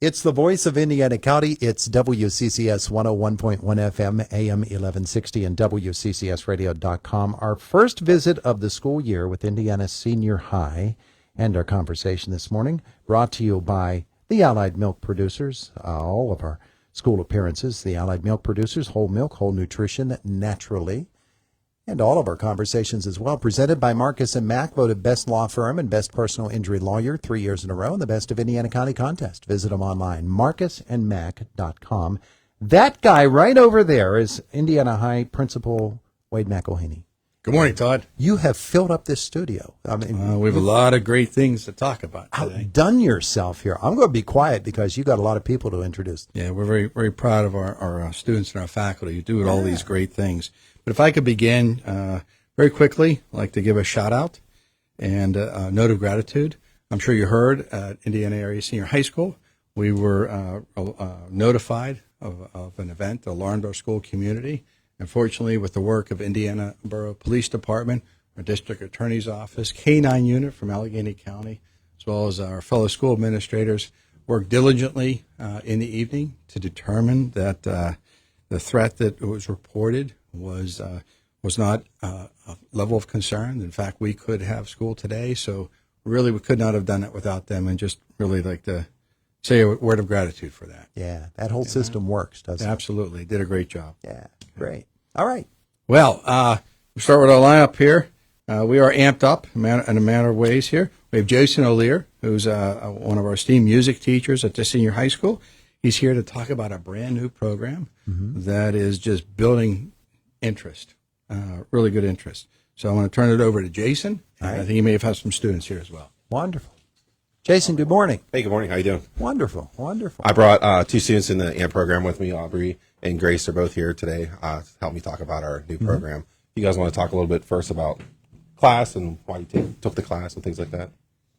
It's the voice of Indiana County. It's WCCS 101.1 FM, AM 1160, and WCCSradio.com. Our first visit of the school year with Indiana Senior High, and our conversation this morning brought to you by the Allied Milk Producers. All of our school appearances, the Allied Milk Producers, whole milk, whole nutrition, naturally. And all of our conversations as well, presented by Marcus & Mack, voted best law firm and best personal injury lawyer 3 years in a row in the Best of Indiana County contest. Visit them online, marcusandmack.com. That guy right over there is Indiana High Principal Wade McElhaney. Good morning, Todd. You have filled up this studio. I mean, we have a lot of great things to talk about today. Outdone yourself here. I'm going to be quiet because you got a lot of people to introduce. Yeah, we're very, very proud of our students and our faculty who do all these great things. But if I could begin very quickly, I'd like to give a shout out and a note of gratitude. I'm sure you heard at Indiana Area Senior High School, we were notified of an event, the Laurinburg School community. Unfortunately, with the work of Indiana Borough Police Department, our District Attorney's Office, K-9 unit from Allegheny County, as well as our fellow school administrators, worked diligently in the evening to determine that the threat that was reported was not a level of concern. In fact, we could have school today, so really we could not have done it without them, and just really like to say a word of gratitude for that. Yeah, that whole system works, doesn't it? Absolutely. Did a great job. Yeah, great. All right. Well, we'll start with our lineup here. We are amped up in a matter of ways here. We have Jason O'Lear, who's one of our esteemed music teachers at the senior high school. He's here to talk about a brand new program that is just building interest, really good interest. So I want to turn it over to Jason. All right. I think he may have had some students here as well. Wonderful. Jason, good morning. Hey, good morning. How you doing? Wonderful, wonderful. I brought two students in the AMP program with me. Aubrey and Grace are both here today to help me talk about our new program. You guys want to talk a little bit first about class and why you took the class and things like that?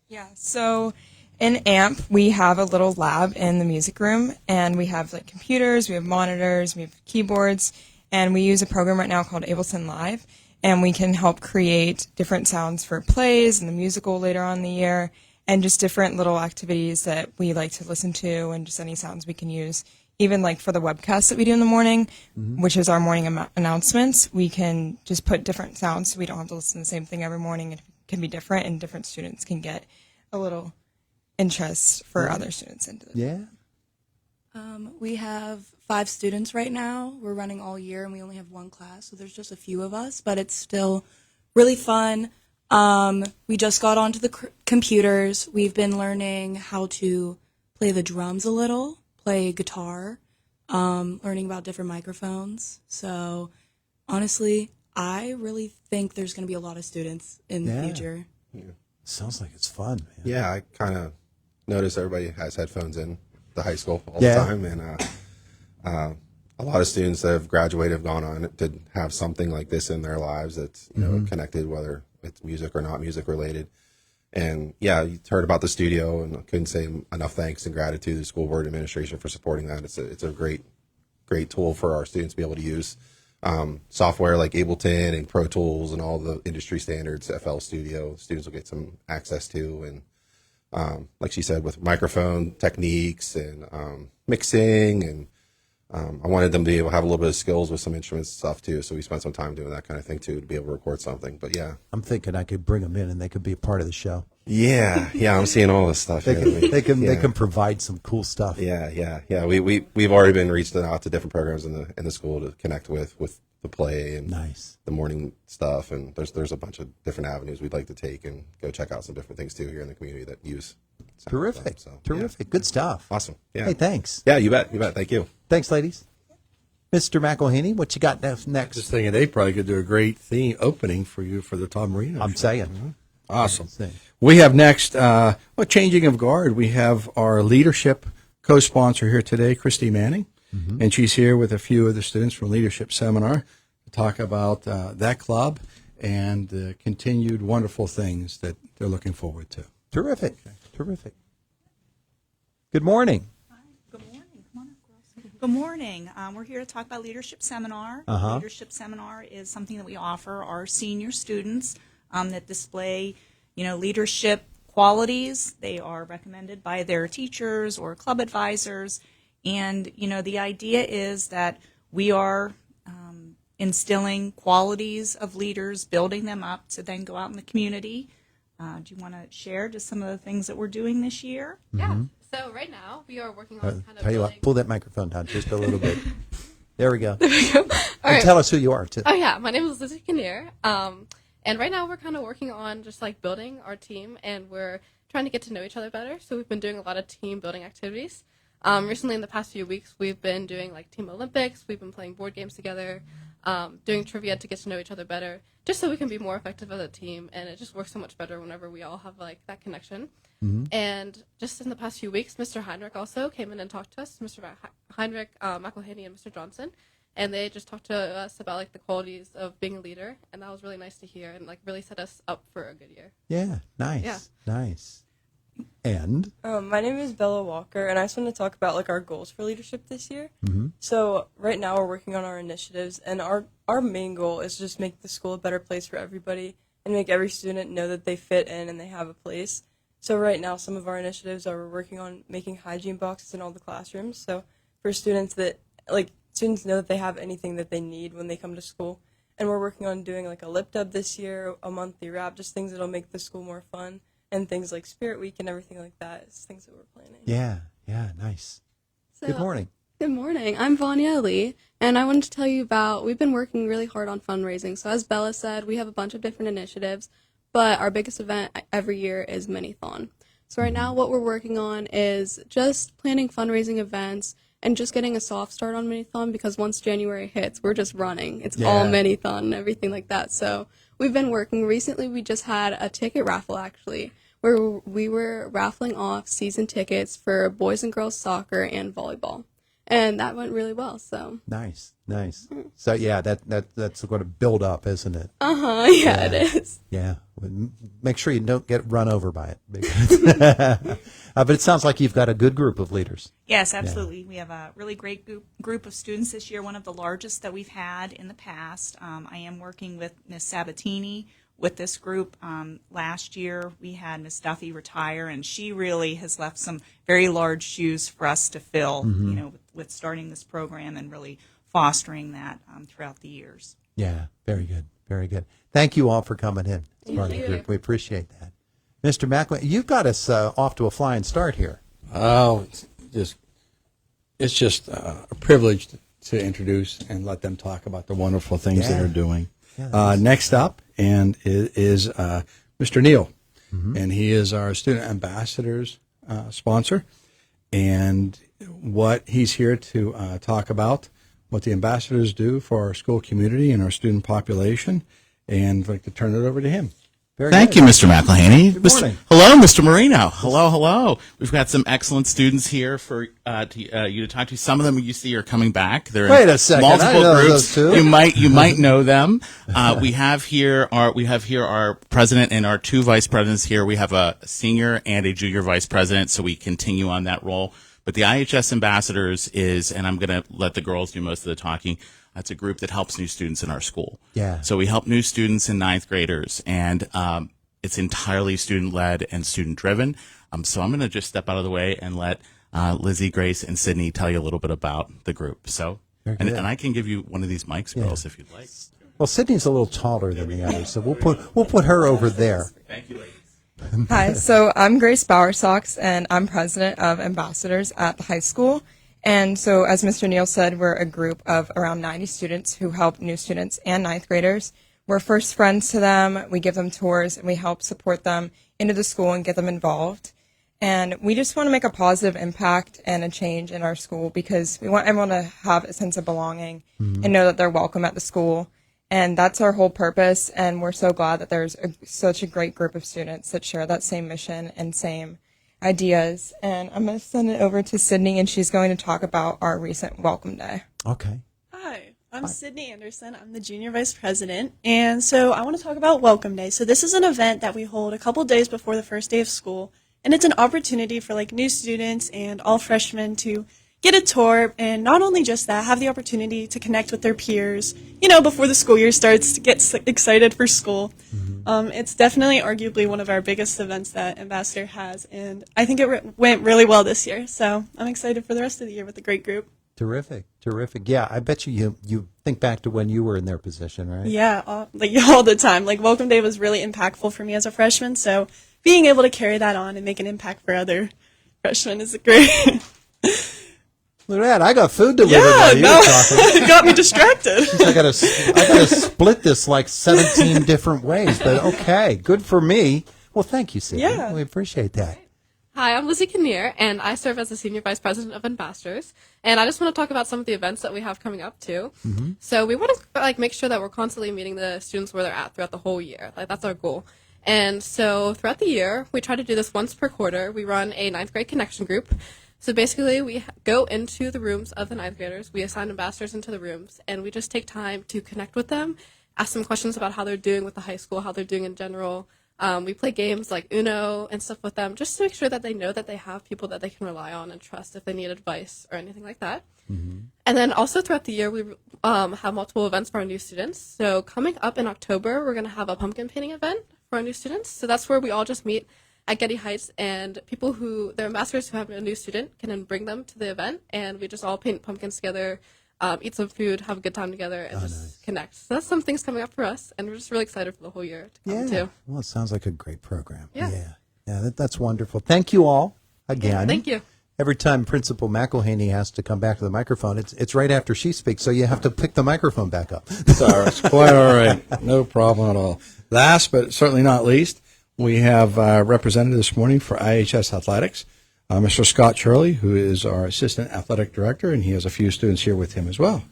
Yeah, so in AMP, we have a little lab in the music room, and we have like computers, we have monitors, we have keyboards, and we use a program right now called Ableton Live, and we can help create different sounds for plays and the musical later on in the year, and just different little activities that we like to listen to, and just any sounds we can use. Even like for the webcast that we do in the morning, which is our morning announcements, we can just put different sounds so we don't have to listen to the same thing every morning. It can be different, and different students can get a little interest for other students into it. Yeah. We have 5 students right now. We're running all year, and we only have one class, so there's just a few of us, but it's still really fun. We just got onto the computers. We've been learning how to play the drums a little, play guitar, learning about different microphones. So honestly, I really think there's going to be a lot of students in the future. Yeah. Sounds like it's fun, man. Yeah, I kind of noticed everybody has headphones in the high school all Yeah. the time, and a lot of students that have graduated have gone on to have something like this in their lives that's connected, whether it's music or not music related. And yeah, you heard about the studio, and I couldn't say enough thanks and gratitude to the school board administration for supporting that. It's a great tool for our students to be able to use. Software like Ableton and Pro Tools and all the industry standards, FL Studio, students will get some access to. And like she said, with microphone techniques and mixing, and I wanted them to be able to have a little bit of skills with some instruments and stuff too. So we spent some time doing that kind of thing too, to be able to record something. But yeah, I'm thinking I could bring them in and they could be a part of the show. yeah, I'm seeing all this stuff. They here. can Yeah. they can provide some cool stuff. Yeah. We've already been reaching out to different programs in the school to connect with the play and Nice. the morning stuff. And there's a bunch of different avenues we'd like to take and go check out some different things too here in the community that use sound Terrific. stuff. So, Terrific. Good stuff. yeah. Awesome. Yeah. Hey, thanks. Yeah, you bet. Thank you. Thanks, ladies. Mr. McElhaney, what you got next? Just thinking they probably could do a great theme opening for you for the Todd Marino I'm show. saying. Awesome. Saying. We have next, changing of guard. We have our leadership co-sponsor here today, Christy Manning, and she's here with a few of the students from Leadership Seminar to talk about that club and the continued wonderful things that they're looking forward to. Terrific. Terrific. Good morning. Hi, good morning. Come on up, girls. Good morning. We're here to talk about Leadership Seminar. Leadership Seminar is something that we offer our senior students that display, leadership qualities. They are recommended by their teachers or club advisors. And, the idea is that we are instilling qualities of leaders, building them up to then go out in the community. Do you want to share just some of the things that we're doing this year? Yeah. So right now we are working on kind of Tell you building. what, pull that microphone down just a little bit. There we go. All And right. tell us who you are, too. Oh yeah, my name is Lizzie Kinnear. And right now we're kind of working on just like building our team, and we're trying to get to know each other better. So we've been doing a lot of team building activities. Recently, in the past few weeks, we've been doing like Team Olympics. We've been playing board games together, doing trivia to get to know each other better, just so we can be more effective as a team. And it just works so much better whenever we all have like that connection. And just in the past few weeks, Mr. Heinrich also came in and talked to us, Mr. Heinrich, McElhaney, and Mr. Johnson. And they just talked to us about like the qualities of being a leader, and that was really nice to hear, and like really set us up for a good year. Yeah, nice. Yeah. Nice. And My name is Bella Walker, and I just want to talk about like our goals for leadership this year. So right now we're working on our initiatives, and our main goal is just make the school a better place for everybody and make every student know that they fit in and they have a place. So right now some of our initiatives are we're working on making hygiene boxes in all the classrooms. So for students that students know that they have anything that they need when they come to school. And we're working on doing like a lip dub this year, a monthly wrap, just things that'll make the school more fun. And things like Spirit Week and everything like that is things that we're planning. yeah, nice. So, Good morning. Good morning. I'm Vanya Lee, and I wanted to tell you about, we've been working really hard on fundraising. So as Bella said, we have a bunch of different initiatives, but our biggest event every year is Minithon. So right now what we're working on is just planning fundraising events and just getting a soft start on Minithon, because once January hits, we're just running. It's all Yeah. Minithon and everything like that. So we've been working. Recently, we just had a ticket raffle, actually, where we were raffling off season tickets for boys and girls soccer and volleyball. And that went really well, so. Nice. So yeah, that's going to build up, isn't it? Yeah, it is. Yeah. Make sure you don't get run over by it. Because but it sounds like you've got a good group of leaders. Yes, absolutely. We have a really great group of students this year, one of the largest that we've had in the past. I am working with Ms. Sabatini with this group. Last year, we had Ms. Duffy retire, and she really has left some very large shoes for us to fill, with starting this program and really fostering that throughout the years. Yeah, very good. Very good. Thank you all for coming in. It's part of the group. We appreciate that. Mr. Macklin, you've got us off to a flying start here. Oh, it's just a privilege to introduce and let them talk about the wonderful things Yeah. that they're doing. Yeah, Next up is Mr. Neal, and he is our student ambassadors sponsor. And what he's here to talk about, what the ambassadors do for our school community and our student population. And I'd like to turn it over to him. Very Thank good. you, Mr. McElhaney. Good morning. Hello, Mr. Marino. Hello. We've got some excellent students here for you to talk to. Some of them you see are coming back. They're Wait in a second. I multiple know groups. those two. You might know them. We have here our president and our two vice presidents here. We have a senior and a junior vice president, so we continue on that role. But the IHS ambassadors is, and I'm going to let the girls do most of the talking. That's a group that helps new students in our school. Yeah. So we help new students and ninth graders, and it's entirely student-led and student-driven. So I'm going to just step out of the way and let Lizzie, Grace, and Sydney tell you a little bit about the group. So, Very and good. I can give you one of these mics, girls, if you'd like. Well, Sydney's a little taller than the others, so we'll put her over there. Thank you, ladies. Hi, so I'm Grace Bowersox, and I'm president of Ambassadors at the high school. And so, as Mr. Neal said, we're a group of around 90 students who help new students and ninth graders. We're first friends to them. We give them tours, and we help support them into the school and get them involved. And we just want to make a positive impact and a change in our school because we want everyone to have a sense of belonging and know that they're welcome at the school. And that's our whole purpose, and we're so glad that there's such a great group of students that share that same mission and same ideas. And I'm going to send it over to Sydney, and she's going to talk about our recent Welcome Day. Okay. Hi, I'm Sydney Anderson. I'm the Junior Vice President, and so I want to talk about Welcome Day. So this is an event that we hold a couple days before the first day of school, and it's an opportunity for like new students and all freshmen to get a tour, and not only just that, have the opportunity to connect with their peers, before the school year starts, to get excited for school. It's definitely arguably one of our biggest events that Ambassador has, and I think it went really well this year. So I'm excited for the rest of the year with a great group. Terrific. Yeah, I bet you think back to when you were in their position, right? Yeah, all the time. Like, Welcome Day was really impactful for me as a freshman, so being able to carry that on and make an impact for other freshmen is great. Look at that! I got food delivered. Yeah, while you were talking. it got me distracted. I gotta split this like 17 different ways, but okay, good for me. Well, thank you, Sydney. Yeah. We appreciate that. Hi, I'm Lizzie Kinnear, and I serve as the Senior Vice President of Ambassadors. And I just want to talk about some of the events that we have coming up, too. So we want to make sure that we're constantly meeting the students where they're at throughout the whole year. That's our goal. And so throughout the year, we try to do this once per quarter. We run a 9th grade connection group. So basically, we go into the rooms of the 9th graders. We assign ambassadors into the rooms, and we just take time to connect with them, ask them questions about how they're doing with the high school, how they're doing in general. We play games like Uno and stuff with them just to make sure that they know that they have people that they can rely on and trust if they need advice or anything like that. And then also throughout the year, we have multiple events for our new students. So coming up in October, we're going to have a pumpkin painting event for our new students. So that's where we all just meet at Getty Heights, and the ambassadors who have a new student can then bring them to the event, and we just all paint pumpkins together, eat some food, have a good time together, and connect. So that's some things coming up for us, and we're just really excited for the whole year to come too. Well, it sounds like a great program. Yeah. That's wonderful. Thank you all again. Thank you. Every time Principal McElhaney has to come back to the microphone, it's right after she speaks, so you have to pick the microphone back up. It's quite all right. No problem at all. Last but certainly not least, we have represented this morning for IHS Athletics, Mr. Scott Shirley, who is our Assistant Athletic Director, and he has a few students here with him as well.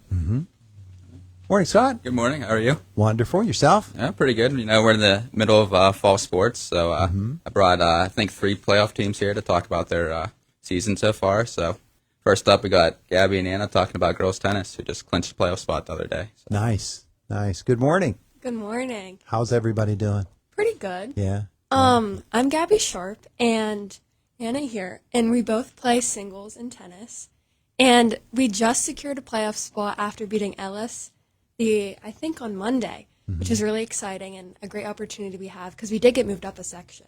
Morning, Scott. Good morning. How are you? Wonderful. Yourself? Yeah, pretty good. We're in the middle of fall sports, so I brought, I think, 3 playoff teams here to talk about their season so far. So first up, we got Gabby and Anna talking about girls tennis, who just clinched a playoff spot the other day. So. Nice. Good morning. Good morning. How's everybody doing? Pretty good. Yeah. I'm Gabby Sharp and Anna here, and we both play singles in tennis. And we just secured a playoff spot after beating Ellis, I think on Monday, which is really exciting and a great opportunity we have because we did get moved up a section.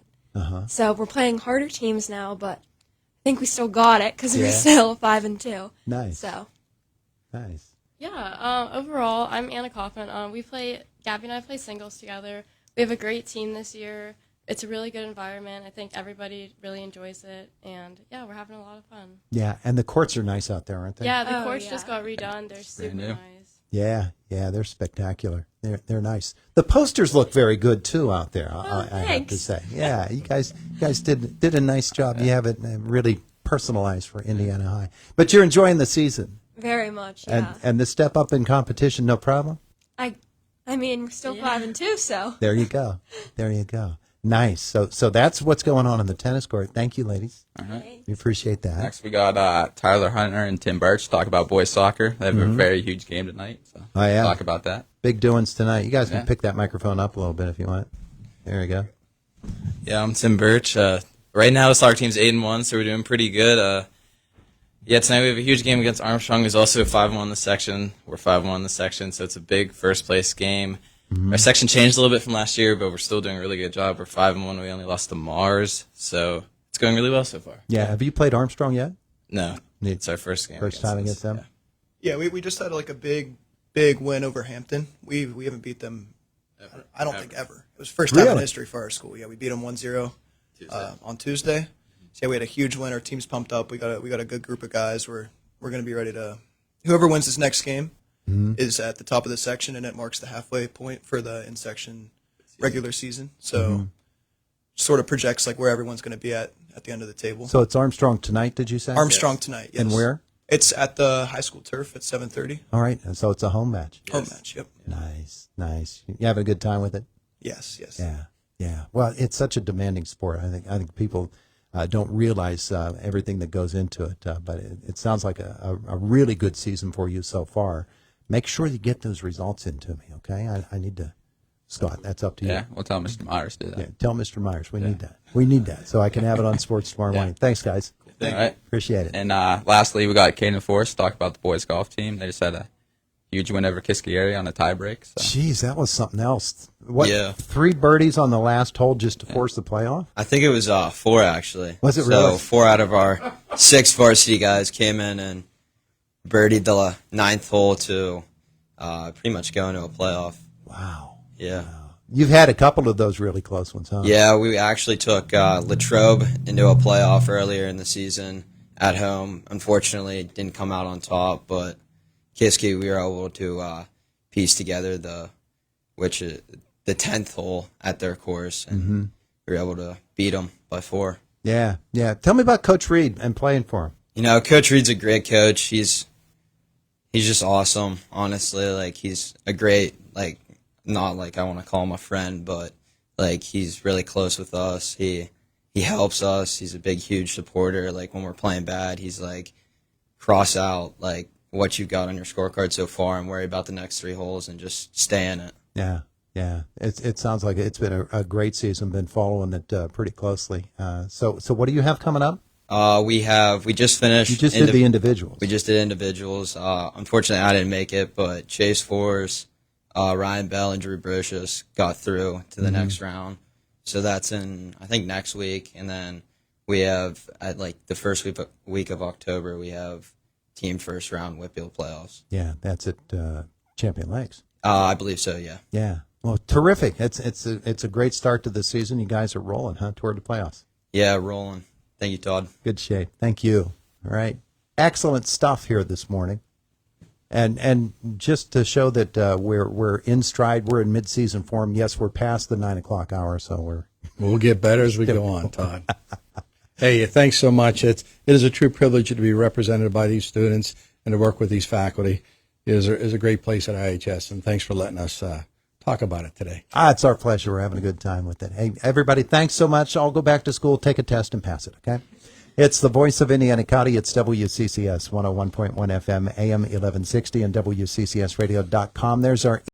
So we're playing harder teams now, but I think we still got it because we're still 5-2. Nice. So. Nice. Yeah. Overall, I'm Anna Kaufman. Gabby and I play singles together. We have a great team this year. It's a really good environment. I think everybody really enjoys it, and we're having a lot of fun. Yeah, and the courts are nice out there, aren't they? Yeah, the courts just got redone. They're super nice. Yeah, they're spectacular. They're nice. The posters look very good too out there. I have to say. Yeah, you guys did a nice job. You have it really personalized for Indiana High. But you're enjoying the season. Very much. Yeah. And the step up in competition, no problem. I mean, we're still 5-2, so. There you go. Nice. So that's what's going on in the tennis court. Thank you, ladies. All right. We appreciate that. Next, we got Tyler Hunter and Tim Birch talk about boys soccer. They have a very huge game tonight. So talk about that. Big doings tonight. You guys can pick that microphone up a little bit if you want. There you go. Yeah, I'm Tim Birch. Right now, the soccer team's 8-1, so we're doing pretty good. Tonight we have a huge game against Armstrong, who's also 5-1 in the section. We're 5-1 in the section, so it's a big first-place game. Our section changed a little bit from last year, but we're still doing a really good job. We're 5-1. We only lost to Mars, so it's going really well so far. Yeah. Have you played Armstrong yet? No. It's our first game. First time against them? Yeah, we just had a big win over Hampton. We haven't beat them, I don't think ever. It was first time in history for our school. Yeah, we beat them 1-0 on Tuesday. So we had a huge win. Our team's pumped up. We got a good group of guys. We're going to be ready to. Whoever wins this next game is at the top of the section, and it marks the halfway point for the in-section regular season. So sort of projects where everyone's going to be at the end of the table. So it's Armstrong tonight, did you say? Armstrong tonight, yes. And where? It's at the high school turf at 7:30. All right, and so it's a home match. Home match, yep. Nice. You having a good time with it? Yes. Yeah. Well, it's such a demanding sport. I think people don't realize everything that goes into it, but it sounds like a really good season for you so far. Make sure you get those results into me, okay? I need to, Scott, that's up to you. Yeah, we'll tell Mr. Myers to do that. Yeah, tell Mr. Myers we need that. We need that so I can have it on sports tomorrow morning. Thanks, guys. All right. Appreciate it. And lastly, we got Caden Force talk about the boys golf team. They just had a huge win over Kiskayeri on a tiebreak. So. Jeez, that was something else. What? Yeah. 3 birdies on the last hole just to force the playoff? I think it was 4 actually. Was it so really? 4 out of our 6 varsity guys came in and birdied the 9th hole to pretty much go into a playoff. Wow. Yeah. You've had a couple of those really close ones, huh? Yeah, we actually took Latrobe into a playoff earlier in the season at home. Unfortunately, it didn't come out on top, but Kiski, we were able to piece together the 10th hole at their course, and we were able to beat them by 4. Yeah, yeah. Tell me about Coach Reed and playing for him. You know, Coach Reed's a great coach. He's just awesome, honestly. Like, he's a great, like, not like I want to call him a friend, but like he's really close with us. He helps us. He's a big, huge supporter. Like when we're playing bad, he's like, cross out like what you've got on your scorecard so far and worry about the next 3 holes and just stay in it. Yeah, yeah. It sounds like it's been a great season. Been following it pretty closely. So what do you have coming up? We just finished. You just did the individuals. We just did individuals. Unfortunately, I didn't make it, but Chase Force, Ryan Bell, and Drew Brocious got through to the next round. So that's in, I think, next week. And then we have, at like the first week of October, we have team first round Whitfield playoffs. Yeah, that's at Champion Lakes. I believe so, yeah. Yeah. Well, terrific. It's a great start to the season. You guys are rolling, huh, toward the playoffs. Yeah, rolling. Thank you, Todd. Good shape. Thank you. All right. Excellent stuff here this morning. And just to show that we're in stride, we're in mid-season form. Yes, we're past the 9:00 hour, so we'll get better as we go on, Todd. Hey, thanks so much. It is a true privilege to be represented by these students and to work with these faculty. It is a great place at IHS, and thanks for letting us talk about it today. It's our pleasure. We're having a good time with it. Hey, everybody, thanks so much. I'll go back to school, take a test, and pass it, okay? It's the voice of Indiana County. It's WCCS 101.1 FM, AM 1160, and WCCSradio.com. There's our